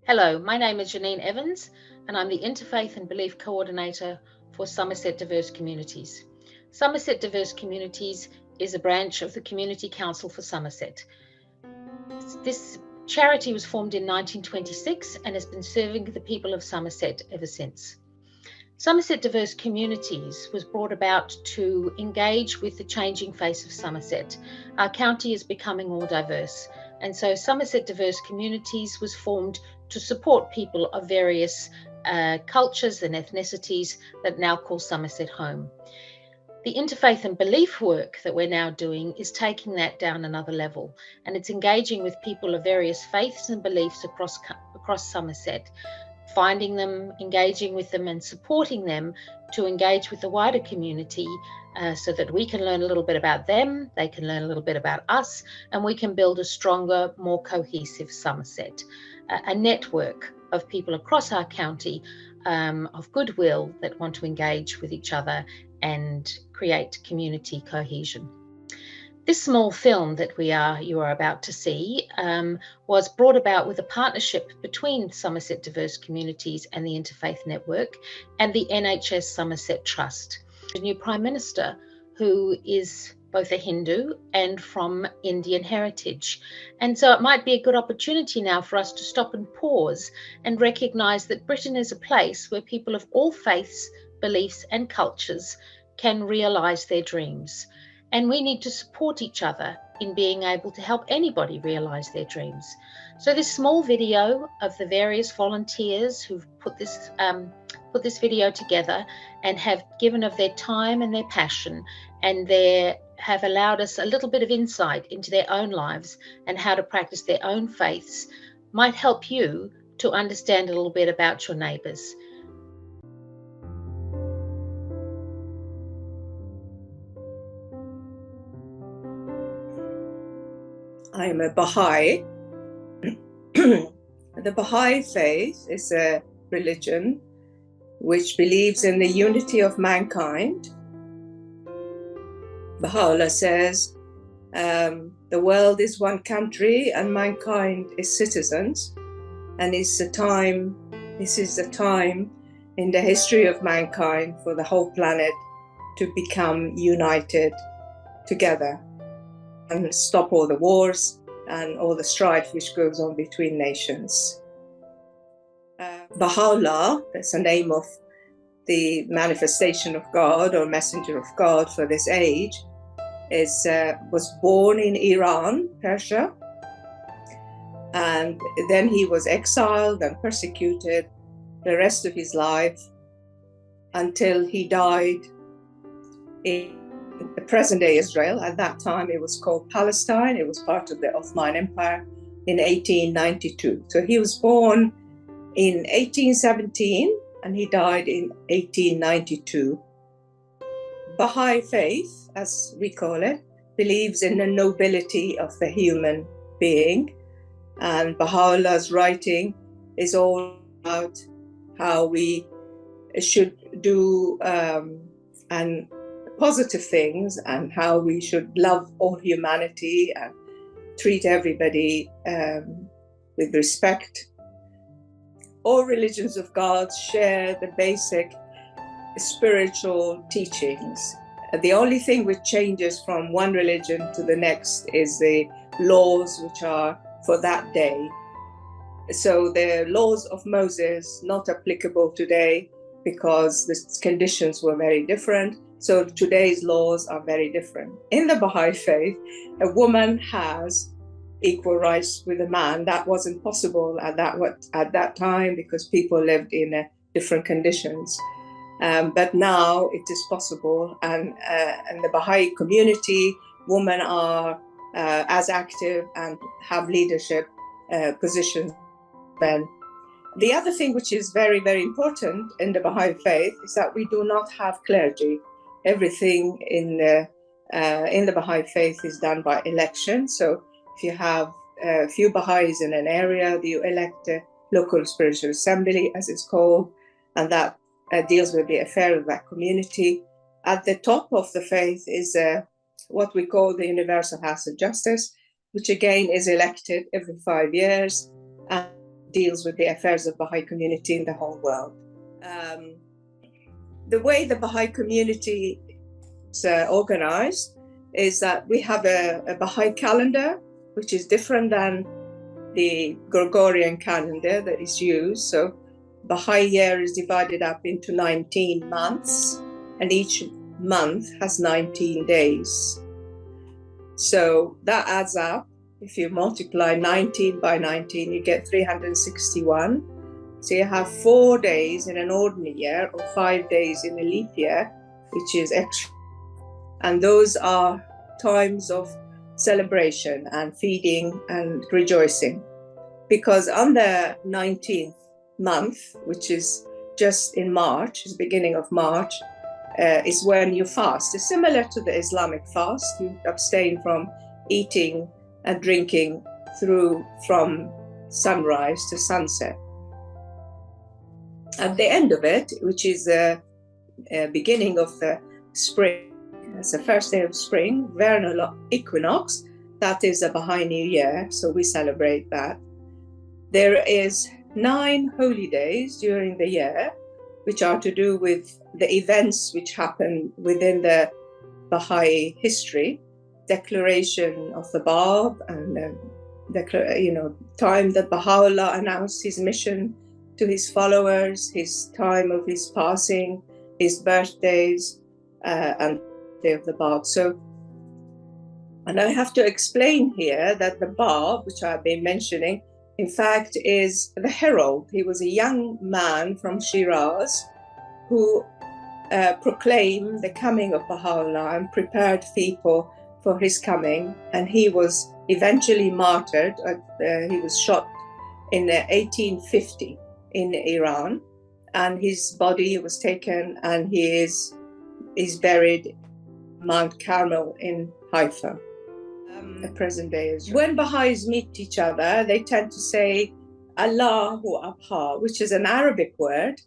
Hello, my name is Janine Evans, and I'm the Interfaith and Belief Coordinator for Somerset Diverse Communities. Somerset Diverse Communities is a branch of the Community Council for Somerset. This charity was formed in 1926 and has been serving the people of Somerset ever since. Somerset Diverse Communities was brought about to engage with the changing face of Somerset. Our county is becoming more diverse, and so Somerset Diverse Communities was formed to support people of various cultures and ethnicities that now call Somerset home. The interfaith and belief work that we're now doing is taking that down another level, and it's engaging with people of various faiths and beliefs across Somerset, finding them, engaging with them, and supporting them to engage with the wider community so that we can learn a little bit about them, they can learn a little bit about us, and we can build a stronger, more cohesive Somerset, a network of people across our county of goodwill that want to engage with each other and create community cohesion. This small film that you are about to see was brought about with a partnership between Somerset Diverse Communities and the Interfaith Network and the NHS Somerset Trust. A new Prime Minister who is both a Hindu and from Indian heritage. And so it might be a good opportunity now for us to stop and pause and recognise that Britain is a place where people of all faiths, beliefs and cultures can realise their dreams. And we need to support each other in being able to help anybody realise their dreams. So this small video of the various volunteers who've put this video together and have given of their time and their passion, and have allowed us a little bit of insight into their own lives and how to practice their own faiths, might help you to understand a little bit about your neighbours. I am a Baha'i. The Baha'i faith is a religion which believes in the unity of mankind. Baha'u'llah says, the world is one country and mankind is citizens, and this is the time in the history of mankind for the whole planet to become united together and stop all the wars and all the strife which goes on between nations. Baha'u'llah, that's the name of the manifestation of God or messenger of God for this age, was born in Iran, Persia, and then he was exiled and persecuted the rest of his life until he died in the present-day Israel. At that time, it was called Palestine. It was part of the Ottoman Empire in 1892. So he was born in 1817 and he died in 1892. Baha'i faith, as we call it, believes in the nobility of the human being. And Baha'u'llah's writing is all about how we should do and positive things and how we should love all humanity and treat everybody with respect. All religions of God share the basic spiritual teachings. The only thing which changes from one religion to the next is the laws which are for that day. So the laws of Moses not applicable today because the conditions were very different. So today's laws are very different. In the Baha'i faith, a woman has equal rights with a man. That wasn't possible at that time because people lived in different conditions. But now it is possible, and in the Baha'i community, women are as active and have leadership positions as men. The other thing which is very, very important in the Baha'i faith is that we do not have clergy. Everything in the Baha'i faith is done by election. So if you have a few Baha'is in an area, you elect a local spiritual assembly, as it's called, and that deals with the affair of that community. At the top of the faith is what we call the Universal House of Justice, which again is elected every 5 years. And deals with the affairs of Baha'i community in the whole world. The way the Baha'i community is organized is that we have a Baha'i calendar, which is different than the Gregorian calendar that is used. So Baha'i year is divided up into 19 months, and each month has 19 days. So that adds up. If you multiply 19 by 19, you get 361. So you have 4 days in an ordinary year or 5 days in a leap year, which is extra. And those are times of celebration and feeding and rejoicing. Because on the 19th month, which is just in March, is beginning of March, is when you fast. It's similar to the Islamic fast. You abstain from eating and drinking from sunrise to sunset. At the end of it, which is the beginning of the spring, it's the first day of spring, vernal equinox, that is a Baha'i New Year, so we celebrate that. There is 9 holy days during the year, which are to do with the events which happen within the Baha'i history, declaration of the Bab, and time that Baha'u'llah announced his mission to his followers, his time of his passing, his birthdays, and the day of the Bab. So, and I have to explain here that the Bab, which I've been mentioning, in fact, is the herald. He was a young man from Shiraz who proclaimed the coming of Baha'u'llah and prepared people for his coming. And he was eventually martyred. He was shot in 1850 in Iran. And his body was taken, and he is buried Mount Carmel in Haifa. The present day Israel. When Baha'is meet each other, they tend to say Allahu Abha, which is an Arabic word,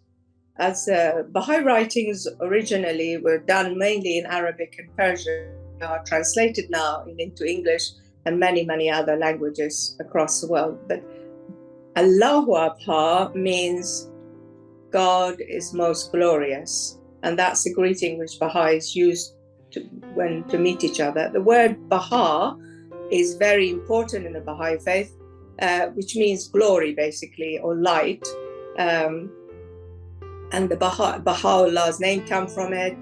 as Baha'i writings originally were done mainly in Arabic and Persian, are translated now into English and many, many other languages across the world. But Allahu Abha means God is most glorious, and that's the greeting which Baha'is use to meet each other. The word Baha is very important in the Baha'i faith, which means glory, basically, or light. And the Baha'u'llah's name come from it.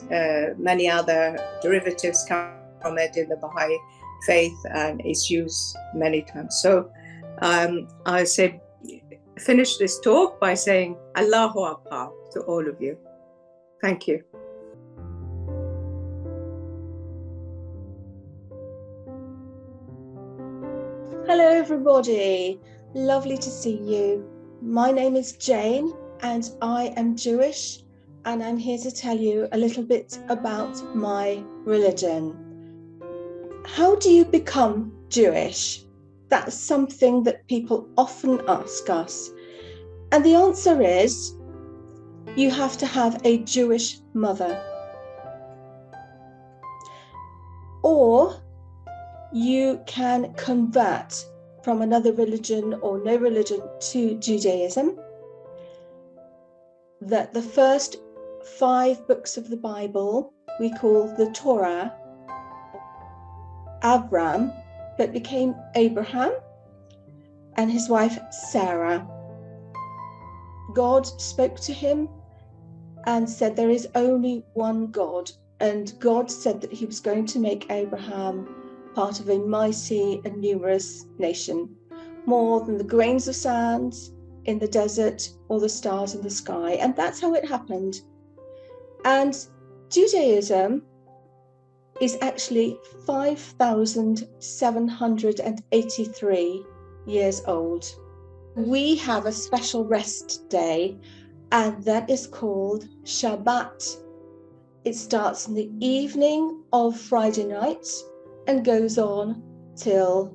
Many other derivatives come from it in the Baha'i faith, and it's used many times. So I say, finish this talk by saying Allahu Akbar to all of you. Thank you. Hello everybody, lovely to see you. My name is Jane and I am Jewish, and I'm here to tell you a little bit about my religion. How do you become Jewish? That's something that people often ask us. And the answer is, you have to have a Jewish mother. Or you can convert from another religion or no religion to Judaism. That the first 5 books of the Bible we call the Torah, Abram, that became Abraham, and his wife Sarah. God spoke to him and said there is only one God, and God said that he was going to make Abraham part of a mighty and numerous nation, more than the grains of sand in the desert or the stars in the sky. And that's how it happened. And Judaism is actually 5,783 years old. We have a special rest day, and that is called Shabbat. It starts in the evening of Friday night and goes on till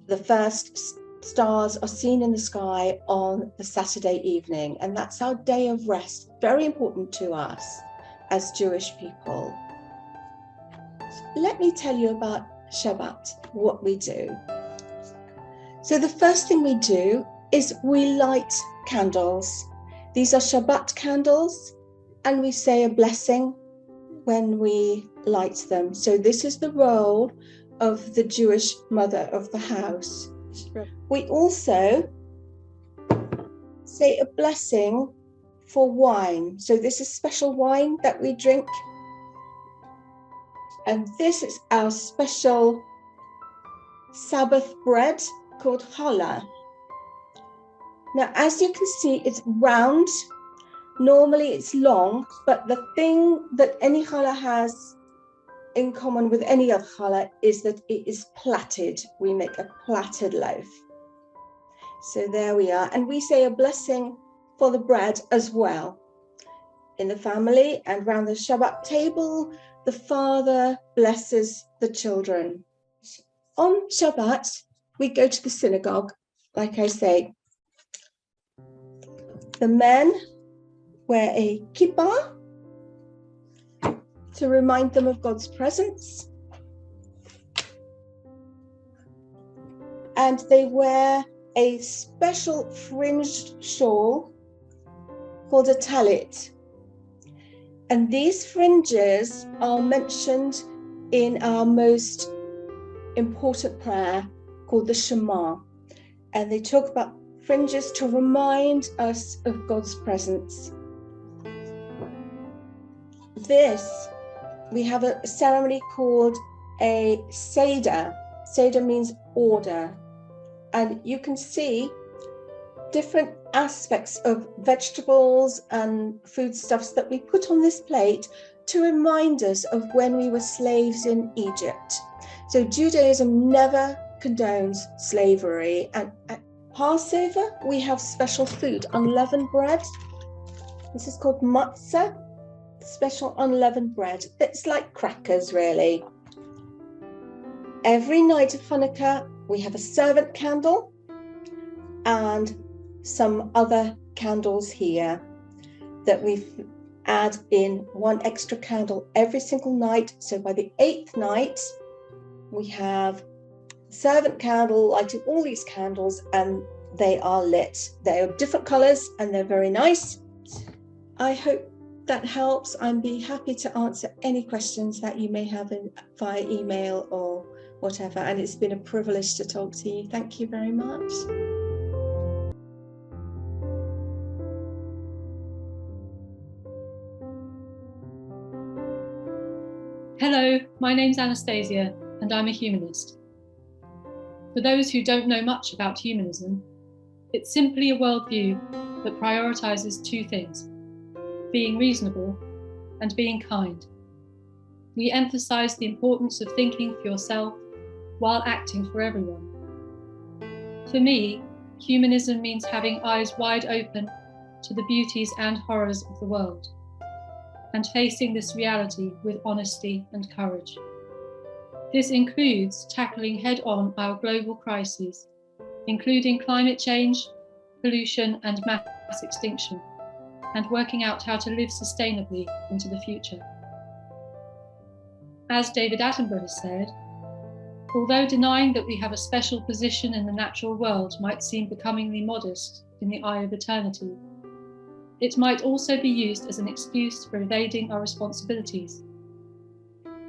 the first stars are seen in the sky on the Saturday evening. And that's our day of rest, very important to us as Jewish people. Let me tell you about Shabbat, what we do. So the first thing we do is we light candles. These are Shabbat candles, and we say a blessing when we light them. So this is the role of the Jewish mother of the house. We also say a blessing for wine. So this is special wine that we drink. And this is our special Sabbath bread called challah. Now, as you can see, it's round. Normally it's long, but the thing that any challah has in common with any other challah is that it is plaited. We make a plaited loaf. So there we are. And we say a blessing for the bread as well. In the family and around the Shabbat table, the father blesses the children. On Shabbat, we go to the synagogue, like I say. The men wear a kippah to remind them of God's presence. And they wear a special fringed shawl called a talit. And these fringes are mentioned in our most important prayer called the Shema. And they talk about fringes to remind us of God's presence. We have a ceremony called a Seder. Seder means order. And you can see different aspects of vegetables and foodstuffs that we put on this plate to remind us of when we were slaves in Egypt. So Judaism never condones slavery. And at Passover, we have special food, unleavened bread. This is called matzah, special unleavened bread. It's like crackers, really. Every night of Hanukkah, we have a servant candle and some other candles here that we add in one extra candle every single night. So by the 8th night, we have servant candle lighting all these candles, and they are lit. They are different colors and they're very nice. I hope that helps. I'd be happy to answer any questions that you may have via email or whatever. And it's been a privilege to talk to you. Thank you very much. Hello, my name's Anastasia, and I'm a humanist. For those who don't know much about humanism, it's simply a worldview that prioritises two things: being reasonable and being kind. We emphasise the importance of thinking for yourself while acting for everyone. For me, humanism means having eyes wide open to the beauties and horrors of the world, and facing this reality with honesty and courage. This includes tackling head-on our global crises, including climate change, pollution and mass extinction, and working out how to live sustainably into the future. As David Attenborough has said, although denying that we have a special position in the natural world might seem becomingly modest in the eye of eternity, it might also be used as an excuse for evading our responsibilities.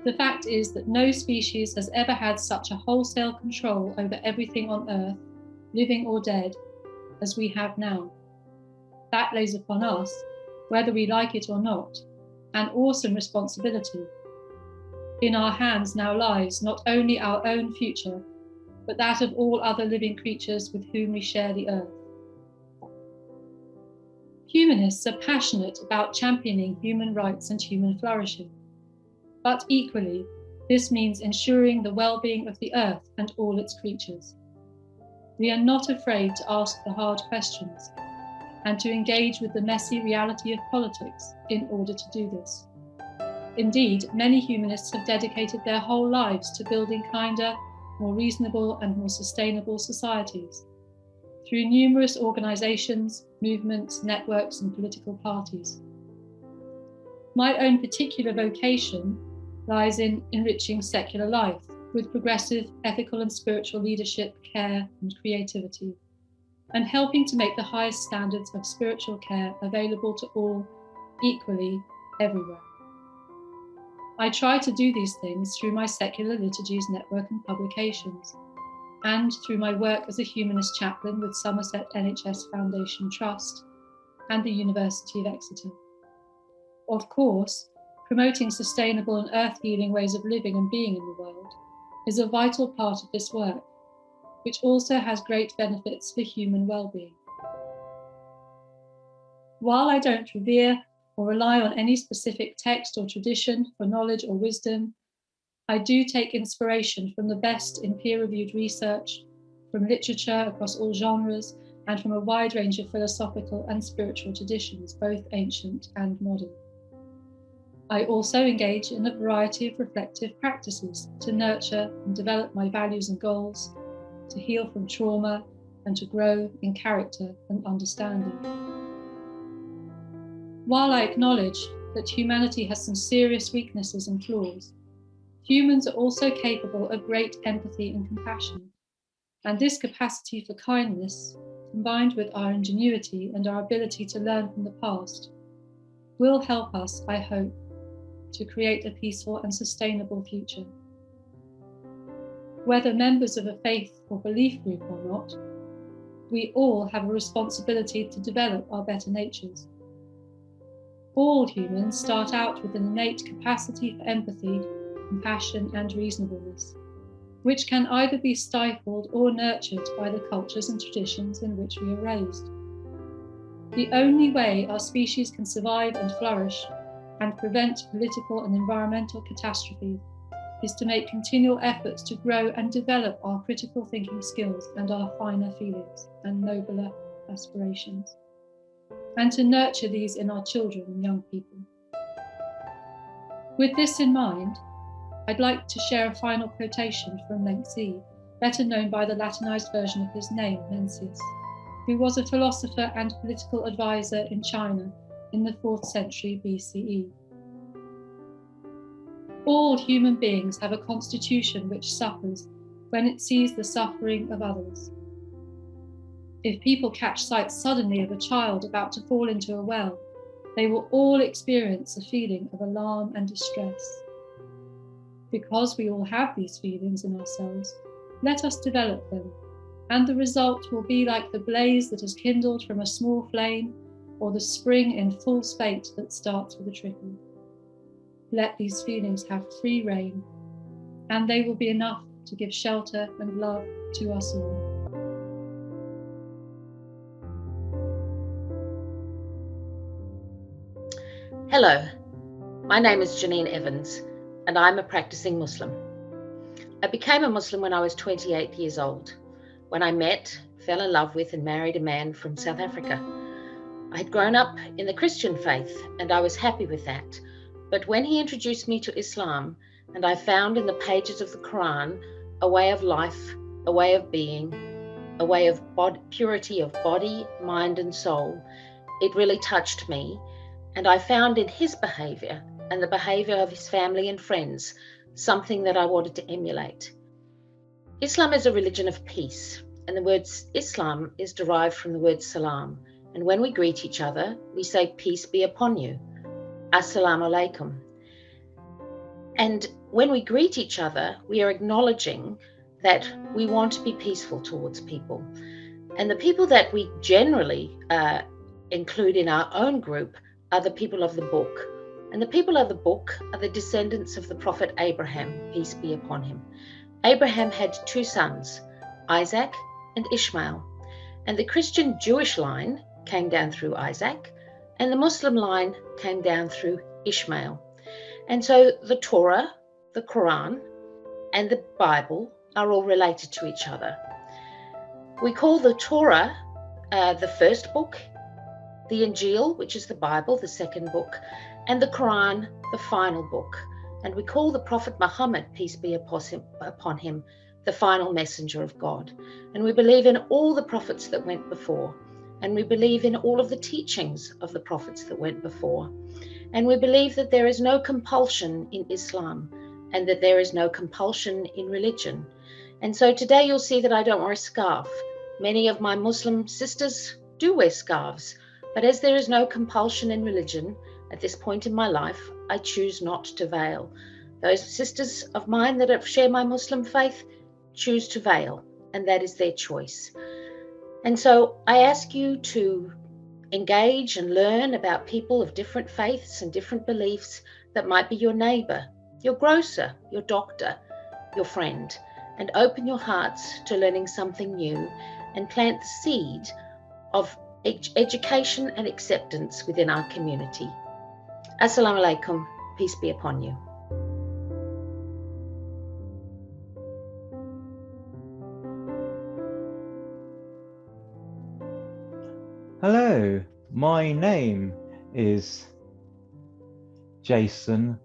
The fact is that no species has ever had such a wholesale control over everything on Earth, living or dead, as we have now. That lays upon us, whether we like it or not, an awesome responsibility. In our hands now lies not only our own future, but that of all other living creatures with whom we share the Earth. Humanists are passionate about championing human rights and human flourishing. But equally, this means ensuring the well-being of the Earth and all its creatures. We are not afraid to ask the hard questions and to engage with the messy reality of politics in order to do this. Indeed, many humanists have dedicated their whole lives to building kinder, more reasonable and more sustainable societies through numerous organisations, movements, networks and political parties. My own particular vocation lies in enriching secular life with progressive, ethical and spiritual leadership, care and creativity. and helping to make the highest standards of spiritual care available to all equally everywhere. I try to do these things through my Secular Liturgies network and publications, and through my work as a humanist chaplain with Somerset NHS Foundation Trust and the University of Exeter. Of course, promoting sustainable and earth-healing ways of living and being in the world is a vital part of this work, which also has great benefits for human well-being. While I don't revere or rely on any specific text or tradition for knowledge or wisdom, I do take inspiration from the best in peer-reviewed research, from literature across all genres, and from a wide range of philosophical and spiritual traditions, both ancient and modern. I also engage in a variety of reflective practices to nurture and develop my values and goals, to heal from trauma, and to grow in character and understanding. While I acknowledge that humanity has some serious weaknesses and flaws, humans are also capable of great empathy and compassion, and this capacity for kindness, combined with our ingenuity and our ability to learn from the past, will help us, I hope, to create a peaceful and sustainable future. Whether members of a faith or belief group or not, we all have a responsibility to develop our better natures. All humans start out with an innate capacity for empathy, compassion, and reasonableness, which can either be stifled or nurtured by the cultures and traditions in which we are raised. The only way our species can survive and flourish and prevent political and environmental catastrophes is to make continual efforts to grow and develop our critical thinking skills and our finer feelings and nobler aspirations, and to nurture these in our children and young people. With this in mind, I'd like to share a final quotation from Menzi, better known by the Latinized version of his name, Mencius, who was a philosopher and political advisor in China in the 4th century BCE. All human beings have a constitution which suffers when it sees the suffering of others. If people catch sight suddenly of a child about to fall into a well, they will all experience a feeling of alarm and distress. Because we all have these feelings in ourselves, let us develop them, and the result will be like the blaze that is kindled from a small flame, or the spring in full spate that starts with a trickle. Let these feelings have free rein, and they will be enough to give shelter and love to us all. Hello, my name is Janine Evans, and I'm a practicing Muslim. I became a Muslim when I was 28 years old, when I met, fell in love with, and married a man from South Africa. I had grown up in the Christian faith, and I was happy with that. But when he introduced me to Islam, and I found in the pages of the Quran a way of life, a way of being, a way of purity of body, mind, and soul, it really touched me. And I found in his behavior and the behavior of his family and friends something that I wanted to emulate. Islam is a religion of peace, and the word Islam is derived from the word salam. And when we greet each other, we say, peace be upon you. Assalamu alaikum. And when we greet each other, we are acknowledging that we want to be peaceful towards people. And the people that we generally include in our own group are the people of the book. And the people of the book are the descendants of the prophet Abraham, peace be upon him. Abraham had 2 sons, Isaac and Ishmael. And the Christian Jewish line came down through Isaac, and the Muslim line came down through Ishmael. And so the Torah, the Quran, and the Bible are all related to each other. We call the Torah the first book, the Injil, which is the Bible, the second book, and the Quran, the final book. And we call the Prophet Muhammad, peace be upon him, the final messenger of God. And we believe in all the prophets that went before. And we believe in all of the teachings of the prophets that went before. And we believe that there is no compulsion in Islam, and that there is no compulsion in religion. And so today you'll see that I don't wear a scarf. Many of my Muslim sisters do wear scarves, but as there is no compulsion in religion at this point in my life, I choose not to veil. Those sisters of mine that share my Muslim faith choose to veil, and that is their choice. And so I ask you to engage and learn about people of different faiths and different beliefs that might be your neighbor, your grocer, your doctor, your friend, and open your hearts to learning something new and plant the seed of education and acceptance within our community. Assalamu alaikum, peace be upon you. Hello, my name is Jason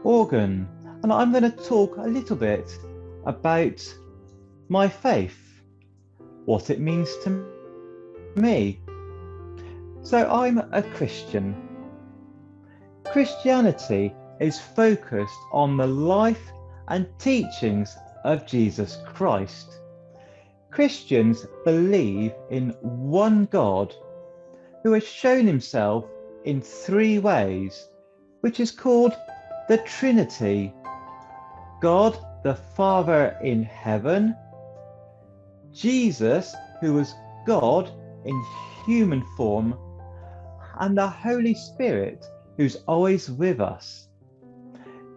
Organ, and I'm going to talk a little bit about my faith, what it means to me. So I'm a Christian. Christianity is focused on the life and teachings of Jesus Christ. Christians believe in one God who has shown himself in three ways, which is called the Trinity: God the Father in heaven, Jesus who was God in human form, and the Holy Spirit who's always with us.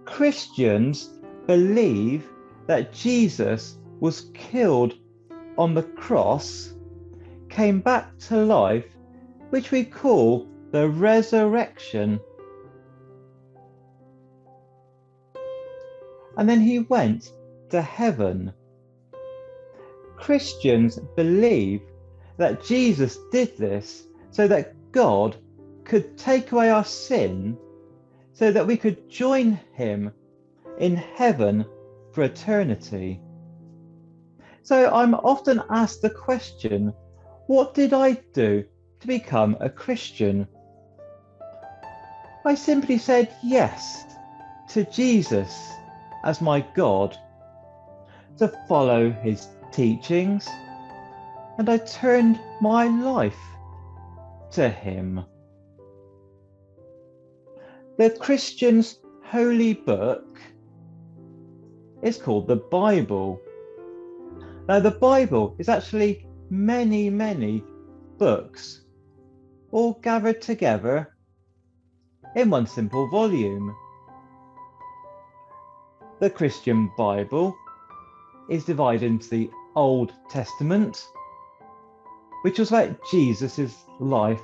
Christians believe that Jesus was killed on the cross, came back to life, which we call the resurrection. And then he went to heaven. Christians believe that Jesus did this so that God could take away our sin, so that we could join him in heaven for eternity. So I'm often asked the question, what did I do to become a Christian? I simply said yes to Jesus as my God, to follow his teachings, and I turned my life to him. The Christian's holy book is called the Bible. Now, the Bible is actually many, many books, all gathered together in one simple volume. The Christian Bible is divided into the Old Testament, which was about Jesus' life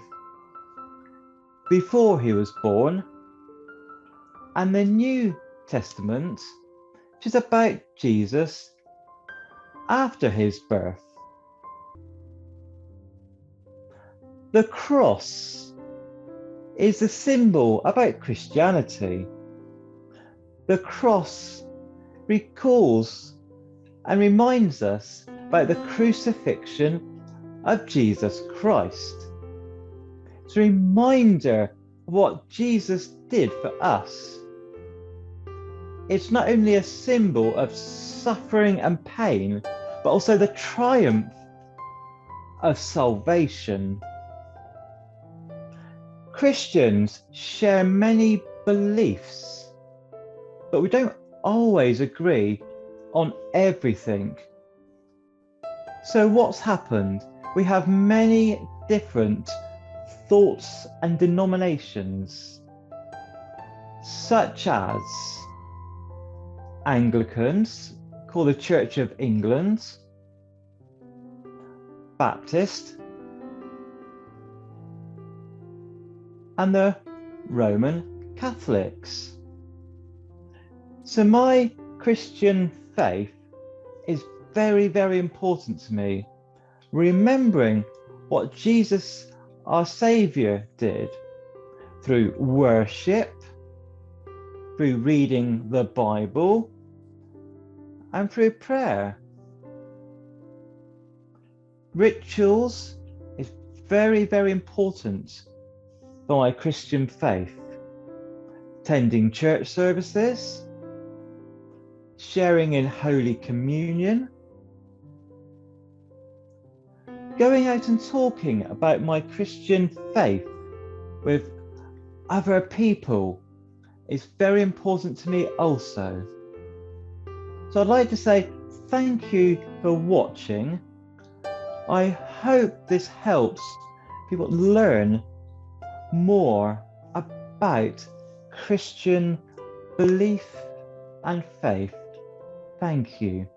before he was born, and the New Testament, which is about Jesus after his birth. The cross is the symbol about Christianity. The cross recalls and reminds us about the crucifixion of Jesus Christ. It's a reminder of what Jesus did for us. It's not only a symbol of suffering and pain, but also the triumph of salvation. Christians share many beliefs, but we don't always agree on everything. So what's happened? We have many different thoughts and denominations, such as Anglicans, called the Church of England, Baptist, and the Roman Catholics. So my Christian faith is very, very important to me, remembering what Jesus, our Saviour, did through worship, through reading the Bible, and through prayer. Rituals is very, very important for my Christian faith. Attending church services, sharing in Holy Communion, going out and talking about my Christian faith with other people is very important to me also. So I'd like to say thank you for watching. I hope this helps people learn more about Christian belief and faith. Thank you.